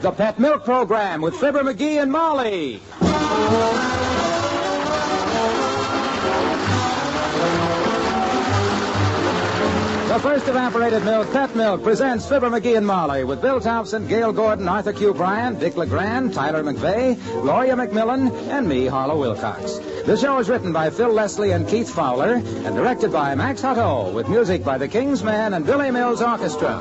the Pet Milk Program with Fibber McGee and Molly. The first evaporated milk, Pet Milk, presents Fibber McGee and Molly with Bill Thompson, Gail Gordon, Arthur Q. Bryant, Dick LeGrand, Tyler McVeigh, Gloria McMillan, and me, Harlow Wilcox. The show is written by Phil Leslie and Keith Fowler and directed by Max Hutto with music by the King's Men and Billy Mills Orchestra.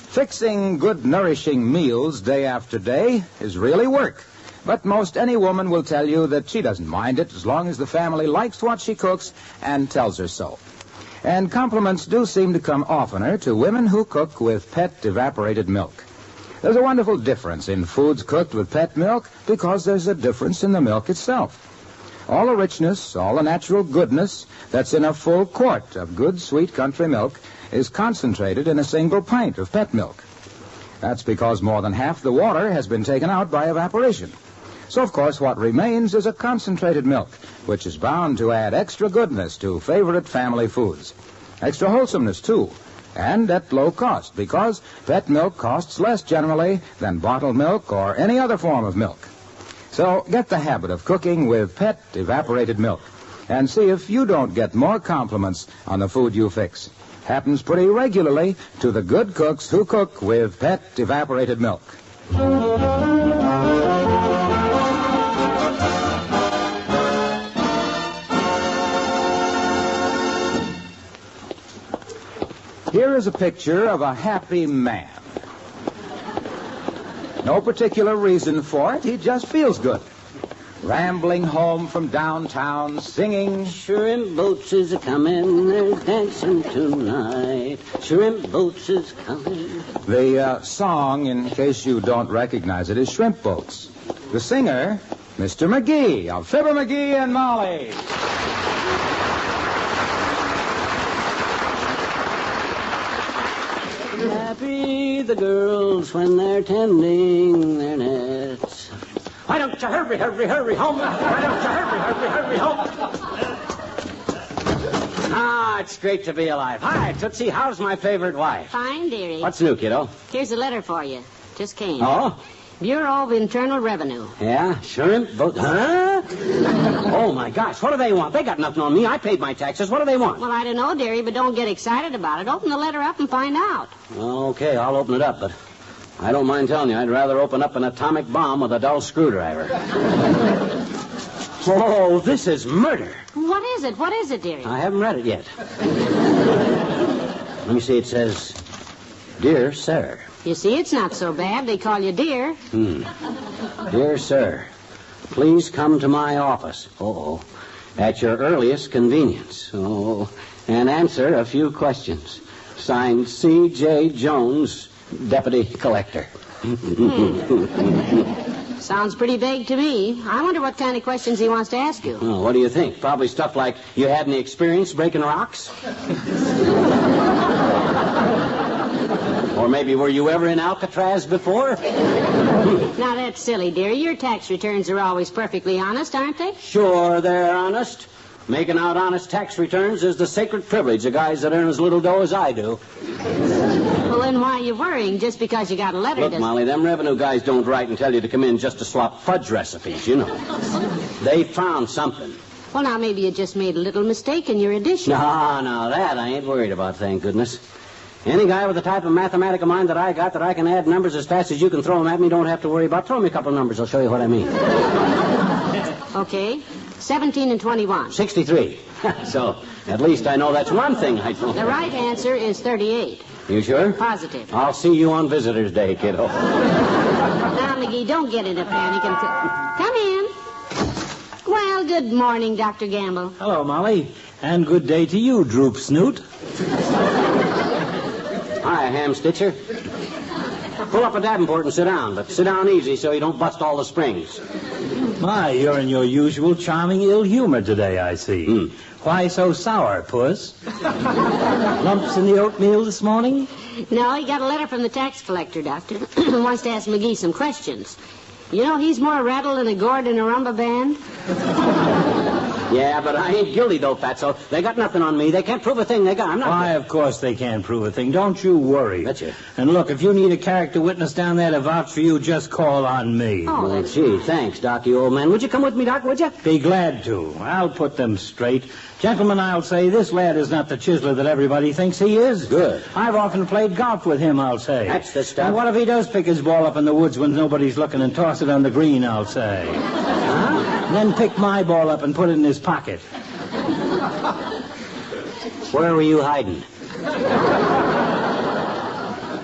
Fixing good, nourishing meals day after day is really work. But most any woman will tell you that she doesn't mind it as long as the family likes what she cooks and tells her so. And compliments do seem to come oftener to women who cook with Pet evaporated milk. There's a wonderful difference in foods cooked with Pet milk because there's a difference in the milk itself. All the richness, all the natural goodness that's in a full quart of good, sweet country milk is concentrated in a single pint of Pet milk. That's because more than half the water has been taken out by evaporation. So, of course, what remains is a concentrated milk, which is bound to add extra goodness to favorite family foods. Extra wholesomeness, too, and at low cost, because Pet milk costs less generally than bottled milk or any other form of milk. So get the habit of cooking with Pet evaporated milk and see if you don't get more compliments on the food you fix. Happens pretty regularly to the good cooks who cook with Pet evaporated milk. Here is a picture of a happy man. No particular reason for it. He just feels good. Rambling home from downtown, singing, shrimp boats is a-comin', there's dancing tonight. Shrimp boats is comin'. The song, in case you don't recognize it, is Shrimp Boats. The singer, Mr. McGee of Fibber McGee and Molly. Happy the girls when they're tending their nets. Why don't you hurry home? Why don't you hurry home? Ah, it's great to be alive. Hi, Tootsie, how's my favorite wife? Fine, dearie. What's new, kiddo? Here's a letter for you. Just came. Oh? Bureau of Internal Revenue. Yeah, shrimp boat. Huh? Oh, my gosh, what do they want? They got nothing on me. I paid my taxes. What do they want? Well, I don't know, dearie, but don't get excited about it. Open the letter up and find out. Okay, I'll open it up, but I don't mind telling you, I'd rather open up an atomic bomb with a dull screwdriver. Oh, this is murder. What is it? What is it, dearie? I haven't read it yet. Let me see, it says, Dear Sir. You see, it's not so bad. They call you dear. Dear Sir, please come to my office. At your earliest convenience. And answer a few questions. Signed C.J. Jones, Deputy Collector. Sounds pretty vague to me. I wonder what kind of questions he wants to ask you. What do you think? Probably stuff like, you had any experience breaking rocks? Or maybe, were you ever in Alcatraz before? Now, that's silly, dearie. Your tax returns are always perfectly honest, aren't they? Sure, they're honest. Making out honest tax returns is the sacred privilege of guys that earn as little dough as I do. Well, then why are you worrying just because you got a letter? Look, Molly, them revenue guys don't write and tell you to come in just to swap fudge recipes, you know. They found something. Well, now, maybe you just made a little mistake in your addition. No, that I ain't worried about, thank goodness. Any guy with the type of mathematical mind that I got, that I can add numbers as fast as you can throw them at me, don't have to worry about. Throw me a couple of numbers, I'll show you what I mean. Okay. 17 and 21. 63. So, at least I know that's one thing I know. The right answer is 38. You sure? Positive. I'll see you on Visitor's Day, kiddo. Now, McGee, don't get in a panic and... Come in. Well, good morning, Dr. Gamble. Hello, Molly. And good day to you, Droop Snoot. Hi, Ham Stitcher. Pull up a Davenport and sit down, but sit down easy so you don't bust all the springs. My, you're in your usual charming ill humor today, I see. Why so sour, Puss? Lumps in the oatmeal this morning? No, he got a letter from the tax collector, Doctor. Wants to ask McGee some questions. You know, he's more rattled than a gourd in a rumba band. Yeah, but I ain't guilty, though, Fatso. They got nothing on me. They can't prove a thing. I'm not... Why, of course they can't prove a thing. Don't you worry. Betcha. And look, if you need a character witness down there to vouch for you, just call on me. Oh, Well, gee, thanks, Doc, you old man. Would you come with me, Doc, would you? Be glad to. I'll put them straight. Gentlemen, I'll say this lad is not the chiseler that everybody thinks he is. Good. I've often played golf with him, I'll say. That's the stuff. And what if he does pick his ball up in the woods when nobody's looking and toss it on the green, I'll say. Huh? Then pick my ball up and put it in his pocket. Where were you hiding?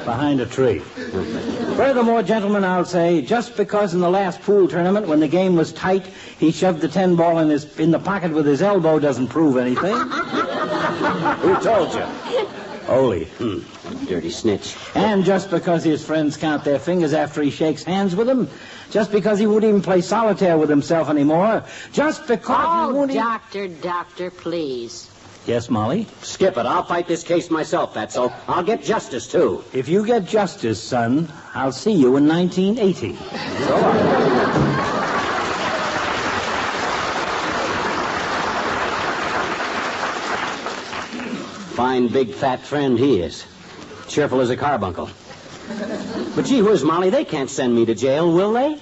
Behind a tree. Furthermore, gentlemen, I'll say, just because in the last pool tournament, when the game was tight, he shoved the 10 ball in the pocket with his elbow doesn't prove anything. Who told you? Ole. Dirty snitch. And just because his friends count their fingers after he shakes hands with them, just because he won't even play solitaire with himself anymore, just because he won't... Doctor, please. Yes, Molly? Skip it. I'll fight this case myself, Fatso. I'll get justice, too. If you get justice, son, I'll see you in 1980. Fine, big, fat friend he is. Cheerful as a carbuncle. But gee whiz, Molly, they can't send me to jail, will they?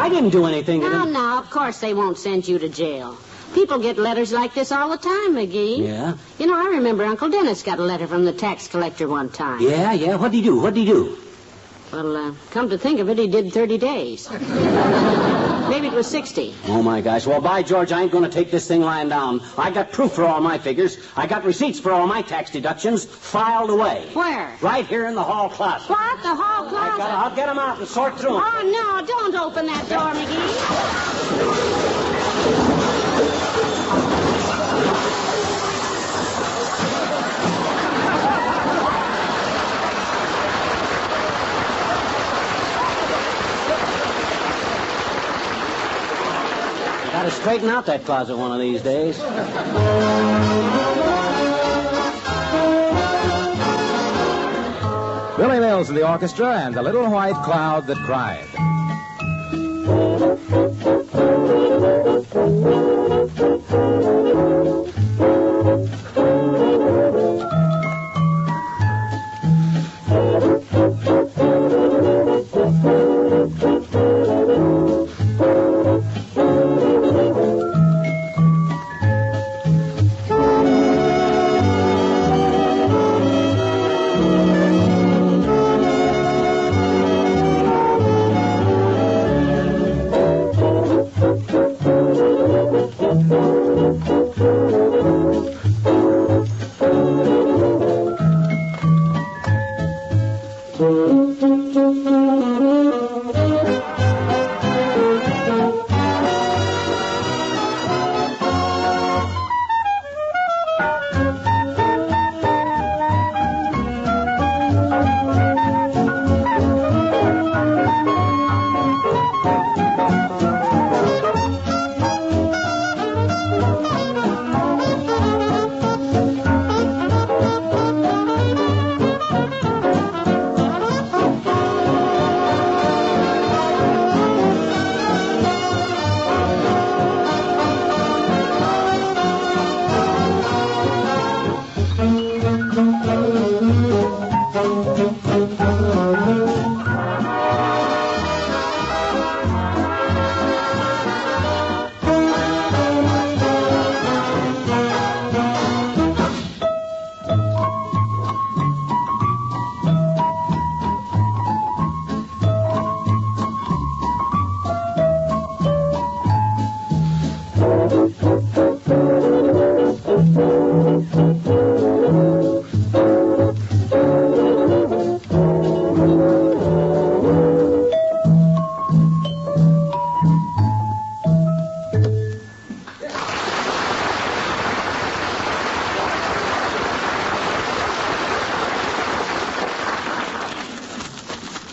I didn't do anything to them. No, of course they won't send you to jail. People get letters like this all the time, McGee. Yeah? You know, I remember Uncle Dennis got a letter from the tax collector one time. Yeah? What'd he do? Well, come to think of it, he did 30 days. Maybe it was 60. Oh, my gosh. Well, by George, I ain't going to take this thing lying down. I got proof for all my figures. I got receipts for all my tax deductions filed away. Where? Right here in the hall closet. What? The hall closet? I'll get them out and sort through them. Oh, no, don't open that door, McGee. Gotta straighten out that closet one of these days. Billy Mills in the orchestra and the little white cloud that cried.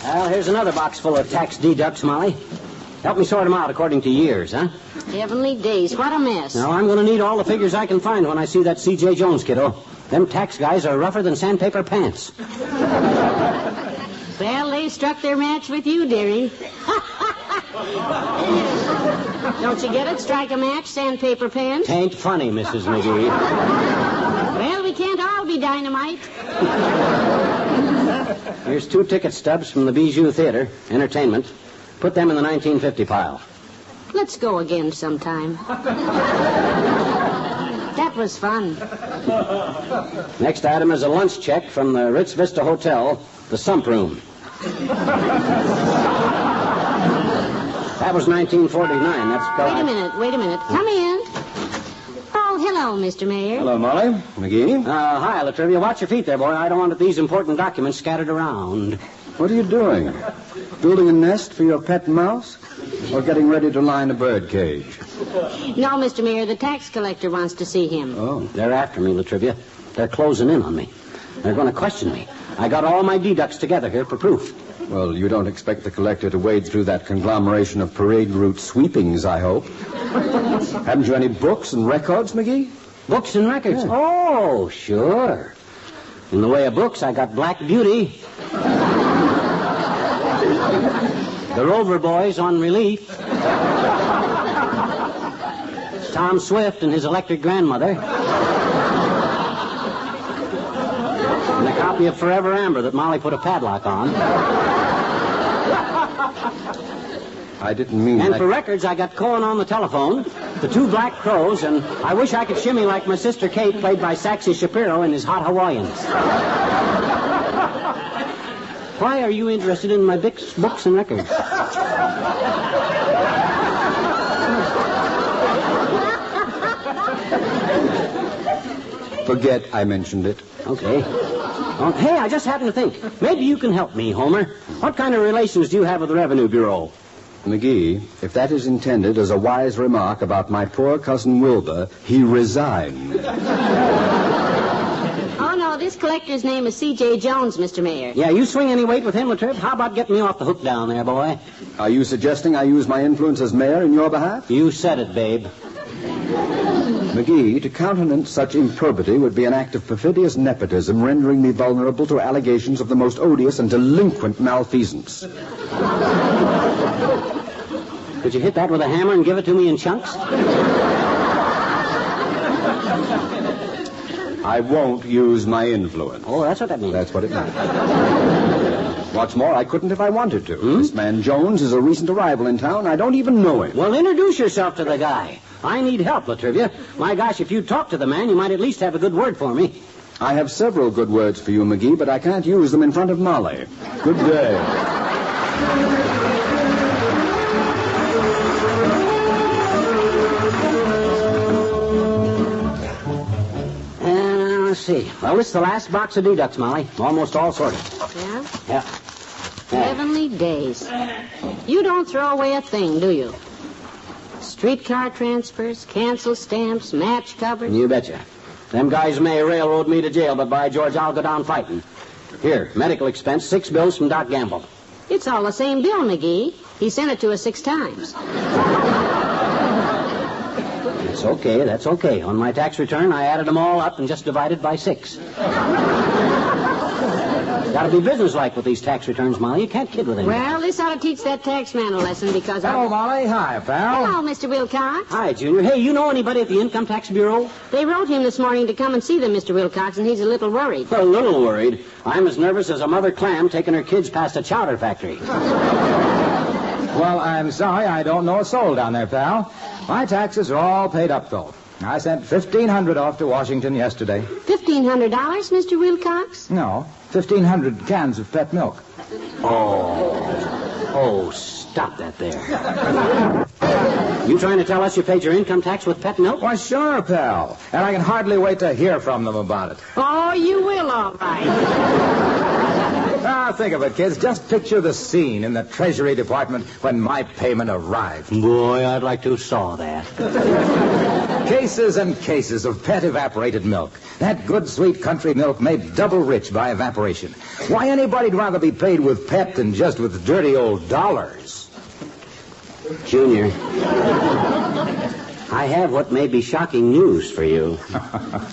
Well, here's another box full of tax deducts, Molly. Help me sort them out according to years, huh? Heavenly days, what a mess. Now, I'm going to need all the figures I can find when I see that C.J. Jones kiddo. Them tax guys are rougher than sandpaper pants. Well, they struck their match with you, dearie. Don't you get it? Strike a match, sandpaper pen. Tain't funny, Mrs. McGee. Well, we can't all be dynamite. Here's 2 ticket stubs from the Bijou Theater, entertainment. Put them in the 1950 pile. Let's go again sometime. That was fun. Next item is a lunch check from the Ritz Vista Hotel, the Sump Room. That was 1949. That's Wait a minute. Come in. Oh, hello, Mr. Mayor. Hello, Molly. McGee. Hi, Latrivia. Watch your feet there, boy. I don't want these important documents scattered around. What are you doing? Building a nest for your pet mouse? Or getting ready to line a bird cage? No, Mr. Mayor, the tax collector wants to see him. Oh, they're after me, Latrivia. They're closing in on me. They're going to question me. I got all my deducts together here for proof. Well, you don't expect the collector to wade through that conglomeration of parade route sweepings, I hope. Haven't you any books and records, McGee? Books and records? Yeah. Oh, sure. In the way of books, I got Black Beauty. The Rover Boys on Relief. Tom Swift and his electric grandmother. And a copy of Forever Amber that Molly put a padlock on. I didn't mean And that. for records, I got Cohen on the telephone, the 2 Black Crows, and I wish I could shimmy like my sister Kate, played by Saxy Shapiro in his Hot Hawaiians. Why are you interested in my books and records? Forget I mentioned it. Okay. Oh, hey, I just happened to think. Maybe you can help me, Homer. What kind of relations do you have with the Revenue Bureau? McGee, if that is intended as a wise remark about my poor cousin Wilbur, he resigned. Oh, no, this collector's name is C.J. Jones, Mr. Mayor. Yeah, you swing any weight with him, Latriv? How about getting me off the hook down there, boy? Are you suggesting I use my influence as mayor in your behalf? You said it, babe. McGee, to countenance such improbity would be an act of perfidious nepotism, rendering me vulnerable to allegations of the most odious and delinquent malfeasance. Could you hit that with a hammer and give it to me in chunks? I won't use my influence. Oh, that's what that means. That's what it means. What's more, I couldn't if I wanted to. This man Jones is a recent arrival in town. I don't even know him. Well, introduce yourself to the guy. I need help, Latrivia. My gosh, if you talk to the man, you might at least have a good word for me. I have several good words for you, McGee, but I can't use them in front of Molly. Good day. Let's see. Well, this is the last box of deducts, Molly. Almost all sorted. Yeah? Yeah. Heavenly days. You don't throw away a thing, do you? Streetcar transfers, cancel stamps, match covers. You betcha. Them guys may railroad me to jail, but by George, I'll go down fighting. Here, medical expense, 6 bills from Doc Gamble. It's all the same bill, McGee. He sent it to us 6 times. That's okay. On my tax return, I added them all up and just divided by 6. Gotta be businesslike with these tax returns, Molly. You can't kid with anything. Well, this ought to teach that tax man a lesson because Hello, Molly. Hi, pal. Hello, Mr. Wilcox. Hi, Junior. Hey, you know anybody at the Income Tax Bureau? They wrote him this morning to come and see them, Mr. Wilcox, and he's a little worried. A little worried. I'm as nervous as a mother clam taking her kids past a chowder factory. Well, I'm sorry I don't know a soul down there, pal. My taxes are all paid up, though. I sent $1,500 off to Washington yesterday. $1,500, Mr. Wilcox? No, 1,500 cans of pet milk. Oh, stop that there. You trying to tell us you paid your income tax with pet milk? Why, sure, pal. And I can hardly wait to hear from them about it. Oh, you will, all right. Ah, think of it, kids. Just picture the scene in the Treasury Department when my payment arrived. Boy, I'd like to saw that. Cases and cases of pet evaporated milk. That good, sweet country milk made double rich by evaporation. Why, anybody'd rather be paid with pet than just with dirty old dollars. Junior, I have what may be shocking news for you.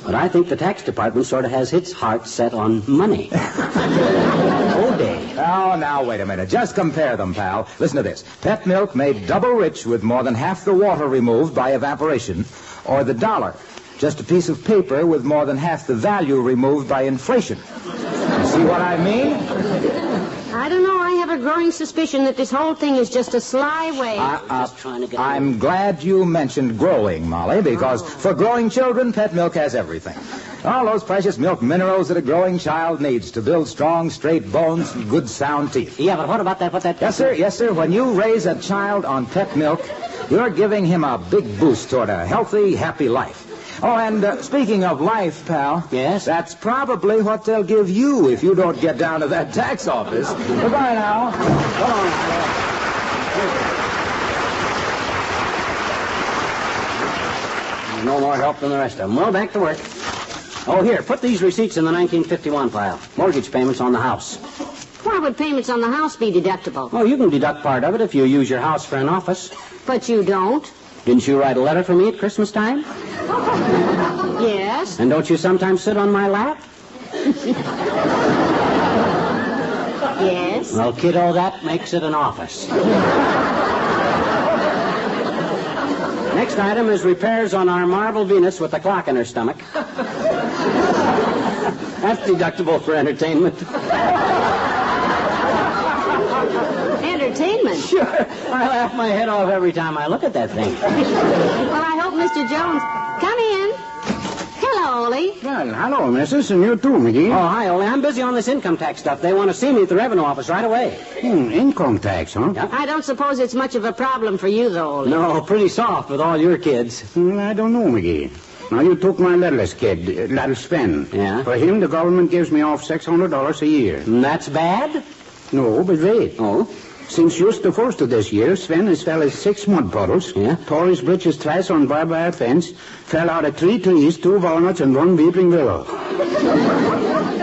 But I think the tax department sort of has its heart set on money. Oh, Dave. Oh, now, wait a minute. Just compare them, pal. Listen to this. Pet milk made double rich with more than half the water removed by evaporation. Or the dollar. Just a piece of paper with more than half the value removed by inflation. You see what I mean? I don't know. I have a growing suspicion that this whole thing is just a sly way. Just trying to get... I'm glad you mentioned growing, Molly, because for growing children, pet milk has everything. All those precious milk minerals that a growing child needs to build strong, straight bones and good, sound teeth. Yeah, but what about that? Yes, sir. Yes, sir. When you raise a child on pet milk, you're giving him a big boost toward a healthy, happy life. Oh, and speaking of life, pal. Yes? That's probably what they'll give you if you don't get down to that tax office. Goodbye now. Come on. No more help than the rest of them. Well, back to work. Oh, here, put these receipts in the 1951 file. Mortgage payments on the house. Why would payments on the house be deductible? Oh, you can deduct part of it if you use your house for an office. But you don't. Didn't you write a letter for me at Christmas time? Yes. And don't you sometimes sit on my lap? Yes. Well, kiddo, that makes it an office. Next item is repairs on our marble Venus with the clock in her stomach. That's deductible for entertainment. Entertainment? Sure. I laugh my head off every time I look at that thing. Well, I hope Mr. Jones... Come in. Hello, Ole. Well, hello, missus, and you too, McGee. Oh, hi, Ole. I'm busy on this income tax stuff. They want to see me at the revenue office right away. Income tax, huh? Yep. I don't suppose it's much of a problem for you, though, Ole. No, pretty soft with all your kids. I don't know, McGee. Now, you took my littlest kid, little Sven. Yeah? For him, the government gives me off $600 a year. And that's bad? No, but wait. Oh? Since just the first of this year, Sven has fell his 6 mud puddles, Yeah? tore his britches twice on barbed wire fence, fell out of 3 trees, 2 walnuts, and 1 weeping willow.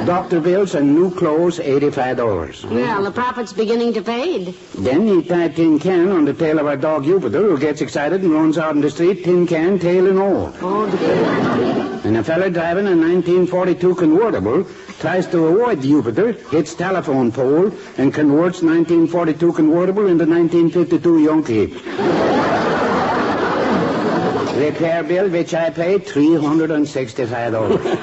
Doctor bills and new clothes, $85. Well, the profit's beginning to fade. Then he tied tin can on the tail of our dog Jupiter, who gets excited and runs out in the street, tin can, tail and all. Oh, dear. And a fella driving a 1942 convertible tries to avoid Jupiter, hits telephone pole, and converts 1942 convertible into 1952 Yonkie. Repair bill, which I paid $365.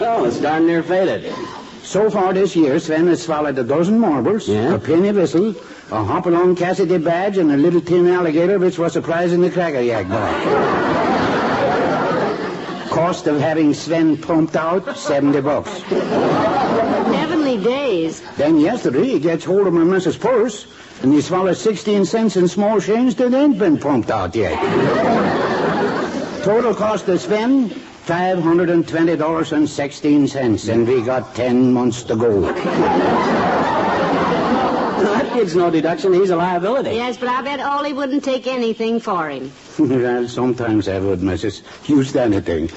Oh, it's darn near faded. So far this year, Sven has swallowed a dozen marbles, Yeah? a penny whistle, a hop-along Cassidy badge, and a little tin alligator, which was a prize in the Cracker Yak box. Cost of having Sven pumped out, $70. Heavenly days. Then yesterday, he gets hold of my missus' purse, and he swallows 16 cents in small change that ain't been pumped out yet. Total cost of Sven, $520.16, and we got 10 months to go. That kid's no deduction. He's a liability. Yes, but I bet Ole wouldn't take anything for him. Well, sometimes I would, missus. Used anything.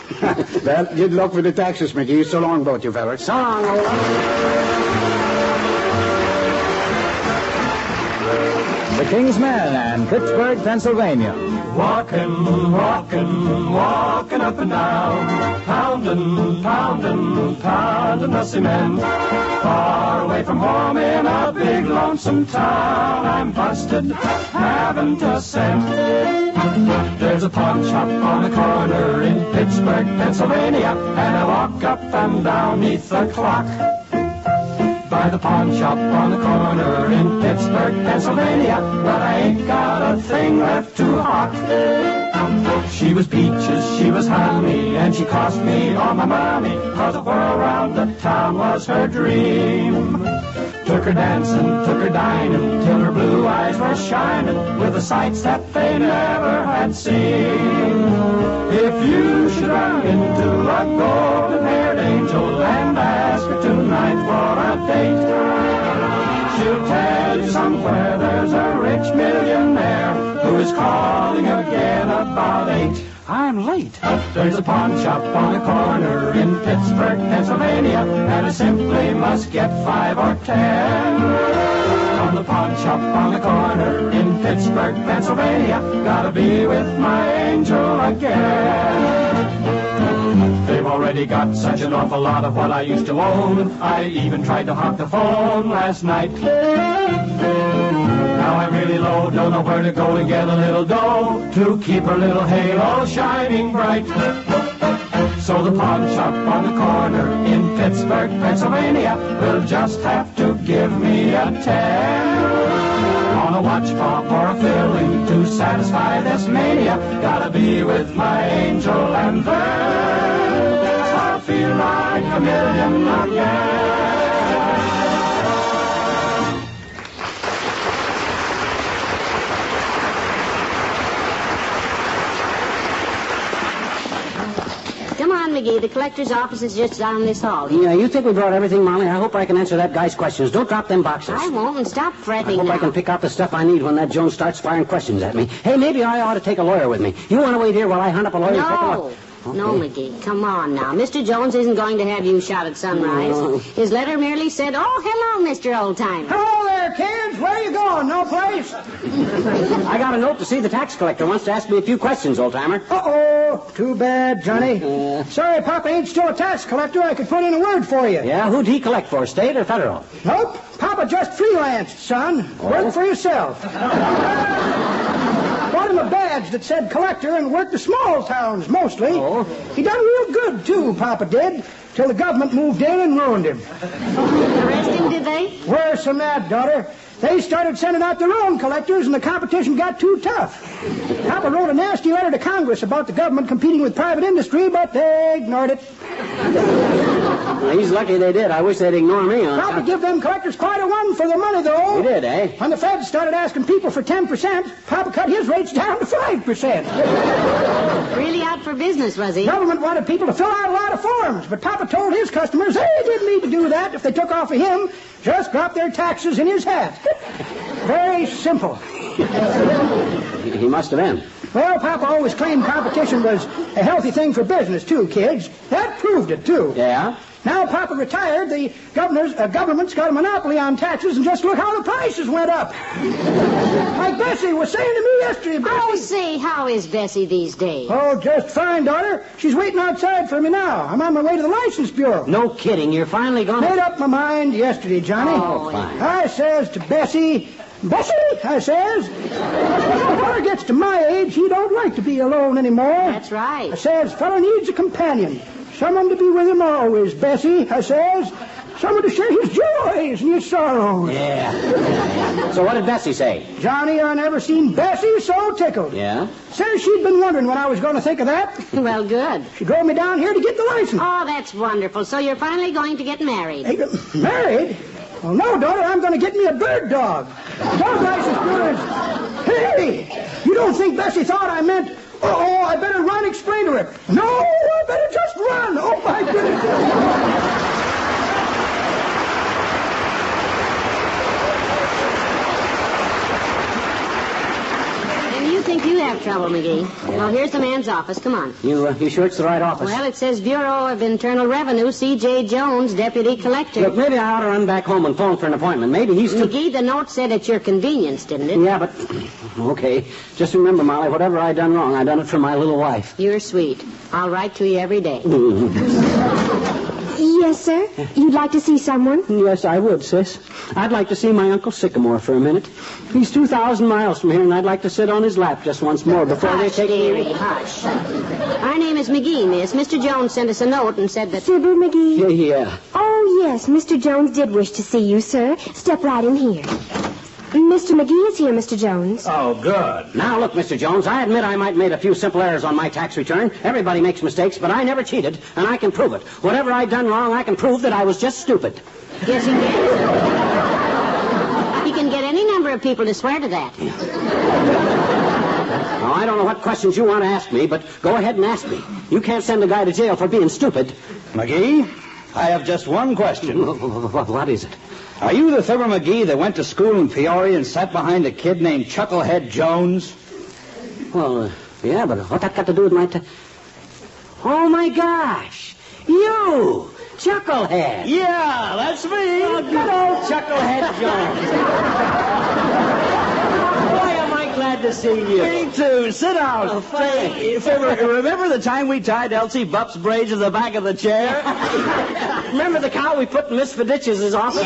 Well, good luck with the taxes, McGee. So long, both you fellas. So long, Ole. The King's Men and Pittsburgh, Pennsylvania. Walking, walking, walking up and down, pounding, pounding, pounding the cement. Far away from home in a big lonesome town, I'm busted, haven't a cent. There's a pawn shop on the corner in Pittsburgh, Pennsylvania, and I walk up and down 'neath the clock. By the pawn shop on the corner in Pittsburgh, Pennsylvania, but I ain't got a thing left to hawk. She was peaches, she was honey, and she cost me all my money, 'cause a whirl round the town was her dream. Took her dancing, took her dining, till her blue eyes were shining with the sights that they never had seen. If you should run into a golden-haired angel and ask her tonight for a date, she'll tell you somewhere there's a rich millionaire who is calling again about 8. I'm late. There's a pawn shop on the corner in Pittsburgh, Pennsylvania, and I simply must get 5 or 10. from the pawn shop on the corner in Pittsburgh, Pennsylvania. Gotta be with my angel again. They've already got such an awful lot of what I used to own. I even tried to hawk the phone last night. Now I'm really low, don't know where to go to get a little dough to keep her little halo shining bright. So the pawn shop on the corner in Pittsburgh, Pennsylvania will just have to give me a 10 on a watch pop or a filling to satisfy this mania. Gotta be with my angel and then I'll feel like a million again. Come on, McGee. The collector's office is just down this hall. Yeah, you think we brought everything, Molly? I hope I can answer that guy's questions. Don't drop them boxes. I won't, and stop I fretting hope now. I can pick out the stuff I need when that Jones starts firing questions at me. Hey, maybe I ought to take a lawyer with me. You want to wait here while I hunt up a lawyer? No. No, McGee. Come on now. Mr. Jones isn't going to have you shot at sunrise. No. His letter merely said, "Oh, hello, Mr. Oldtimer." Hello there, kids. Where you going? No place? I got a note to see the tax collector. Wants to ask me a few questions, old-timer. Uh-oh. Too bad, Johnny. Sorry, Papa ain't still a tax collector. I could put in a word for you. Yeah, who'd he collect for, state or federal? Nope. Papa just freelanced, son. Work for yourself. Bought him a badge that said collector and worked the small towns mostly. Oh. He done real good, too, Papa did, till the government moved in and ruined him. Arrest him, did they? Worse than that, daughter. They started sending out their own collectors, and the competition got too tough. Papa wrote a nasty letter to Congress about the government competing with private industry, but they ignored it. Well, he's lucky they did. I wish they'd ignore me. Papa give them collectors quite a run for their money, though. He did, eh? When the feds started asking people for 10%, Papa cut his rates down to 5%. Really out for business, was he? Government wanted people to fill out a lot of forms, but Papa told his customers they didn't need to do that if they took off of him. Just drop their taxes in his hat. Very simple. He must have been. Well, Papa always claimed competition was a healthy thing for business, too, kids. That proved it, too. Yeah? Now Papa retired, the government's got a monopoly on taxes, and just look how the prices went up. Like Bessie was saying to me yesterday, Bessie. Oh, say, how is Bessie these days? Oh, just fine, daughter. She's waiting outside for me now. I'm on my way to the License Bureau. No kidding. You're finally going to... Made up my mind yesterday, Johnny. Oh, fine. I says to Bessie, Bessie, I says, when a feller gets to my age, he don't like to be alone anymore. That's right. I says, feller needs a companion. Someone to be with him always, Bessie, I says. Someone to share his joys and his sorrows. Yeah. So what did Bessie say? Johnny, I never seen Bessie so tickled. Yeah? Says she'd been wondering when I was going to think of that. Well, good. She drove me down here to get the license. Oh, that's wonderful. So you're finally going to get married. Hey, married? Well, no, daughter, I'm going to get me a bird dog. Dog license bureaus. Hey, you don't think Bessie thought I meant... Oh, I better run explain to her. No, I better just run. Oh, my goodness. And you think you have trouble, McGee. Well, here's the man's office. Come on. You sure it's the right office? Well, it says Bureau of Internal Revenue, C.J. Jones, Deputy Collector. Look, maybe I ought to run back home and phone for an appointment. Maybe he's... McGee, the note said at your convenience, didn't it? Yeah, but... Okay. Just remember, Molly, whatever I done wrong, I done it for my little wife. You're sweet. I'll write to you every day. Yes, sir? You'd like to see someone? Yes, I would, sis. I'd like to see my Uncle Sycamore for a minute. He's 2,000 miles from here, and I'd like to sit on his lap just once more before they take dearie, me... hush. Our name is McGee, miss. Mr. Jones sent us a note and said that... Fibber McGee? Yeah. Oh, yes. Mr. Jones did wish to see you, sir. Step right in here. Mr. McGee is here, Mr. Jones. Oh, good. Now, look, Mr. Jones, I admit I might have made a few simple errors on my tax return. Everybody makes mistakes, but I never cheated, and I can prove it. Whatever I'd done wrong, I can prove that I was just stupid. Yes, he can. He can get any number of people to swear to that. Now, I don't know what questions you want to ask me, but go ahead and ask me. You can't send a guy to jail for being stupid. McGee, I have just one question. What is it? Are you the Fibber McGee that went to school in Peoria and sat behind a kid named Chucklehead Jones? Well, yeah, but what that got to do with my... Oh, my gosh! You! Chucklehead. Yeah, that's me. Good old Chucklehead Jones. Boy, am I glad to see you. Me too. Sit down. Oh, thanks. Say, Fibber, remember the time we tied Elsie Bupp's braids to the back of the chair? Remember the cow we put in Miss Fiditch's office?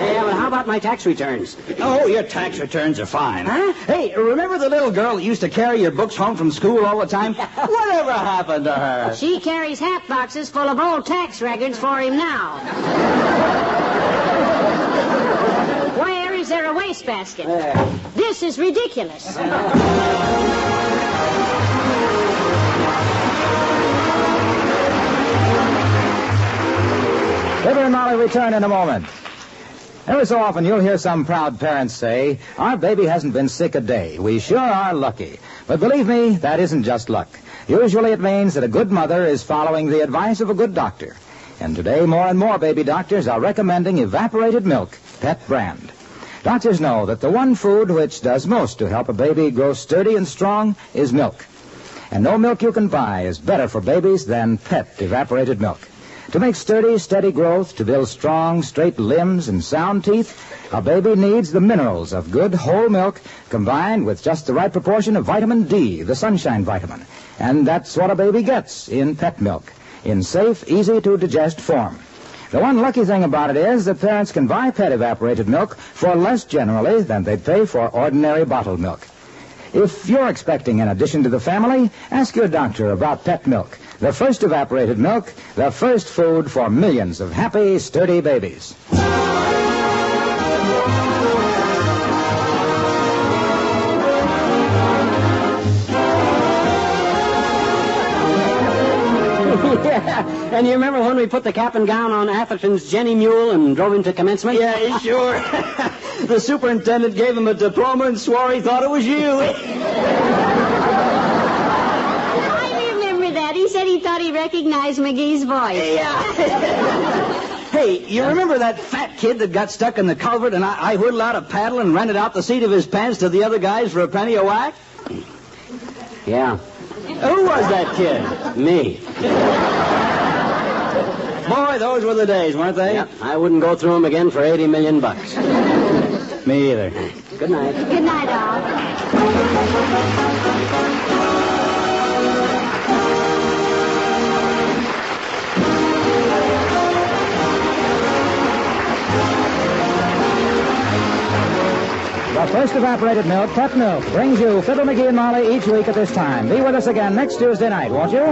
Yeah, but how about my tax returns? Oh, your tax returns are fine. Huh? Hey, remember the little girl that used to carry your books home from school all the time? Whatever happened to her? She carries hat boxes full of old tax records for him now. Where is there a wastebasket? This is ridiculous. Fibber and Molly return in a moment. Every so often you'll hear some proud parents say, our baby hasn't been sick a day. We sure are lucky. But believe me, that isn't just luck. Usually it means that a good mother is following the advice of a good doctor. And today more and more baby doctors are recommending evaporated milk, pet brand. Doctors know that the one food which does most to help a baby grow sturdy and strong is milk. And no milk you can buy is better for babies than pet evaporated milk. To make sturdy, steady growth, to build strong, straight limbs and sound teeth, a baby needs the minerals of good whole milk combined with just the right proportion of vitamin D, the sunshine vitamin. And that's what a baby gets in pet milk, in safe, easy-to-digest form. The one lucky thing about it is that parents can buy pet evaporated milk for less generally than they'd pay for ordinary bottled milk. If you're expecting an addition to the family, ask your doctor about pet milk. The first evaporated milk, the first food for millions of happy, sturdy babies. Yeah, and you remember when we put the cap and gown on Atherton's Jenny Mule and drove him to commencement? Yeah, sure. The superintendent gave him a diploma and swore he thought it was you. He said he thought he recognized McGee's voice. Yeah. Hey, you remember that fat kid that got stuck in the culvert and I whittled out a paddle and rented out the seat of his pants to the other guys for a penny a whack? Yeah. Who was that kid? Me. Boy, those were the days, weren't they? Yep. I wouldn't go through them again for $80 million. Me either. Good night. Good night, all. The first evaporated milk, pet milk, brings you Fibber McGee and Molly each week at this time. Be with us again next Tuesday night, won't you?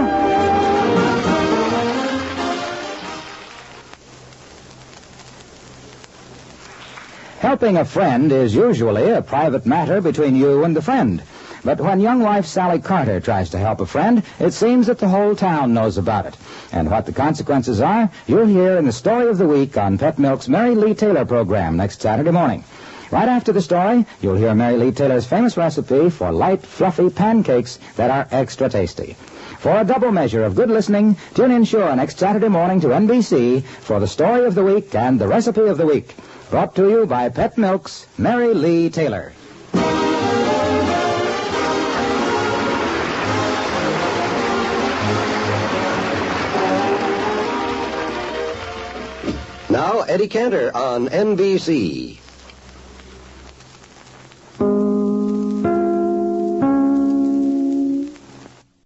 Helping a friend is usually a private matter between you and the friend. But when young wife Sally Carter tries to help a friend, it seems that the whole town knows about it. And what the consequences are, you'll hear in the Story of the Week on Pet Milk's Mary Lee Taylor program next Saturday morning. Right after the story, you'll hear Mary Lee Taylor's famous recipe for light, fluffy pancakes that are extra tasty. For a double measure of good listening, tune in sure next Saturday morning to NBC for the Story of the Week and the Recipe of the Week. Brought to you by Pet Milk's Mary Lee Taylor. Now, Eddie Cantor on NBC.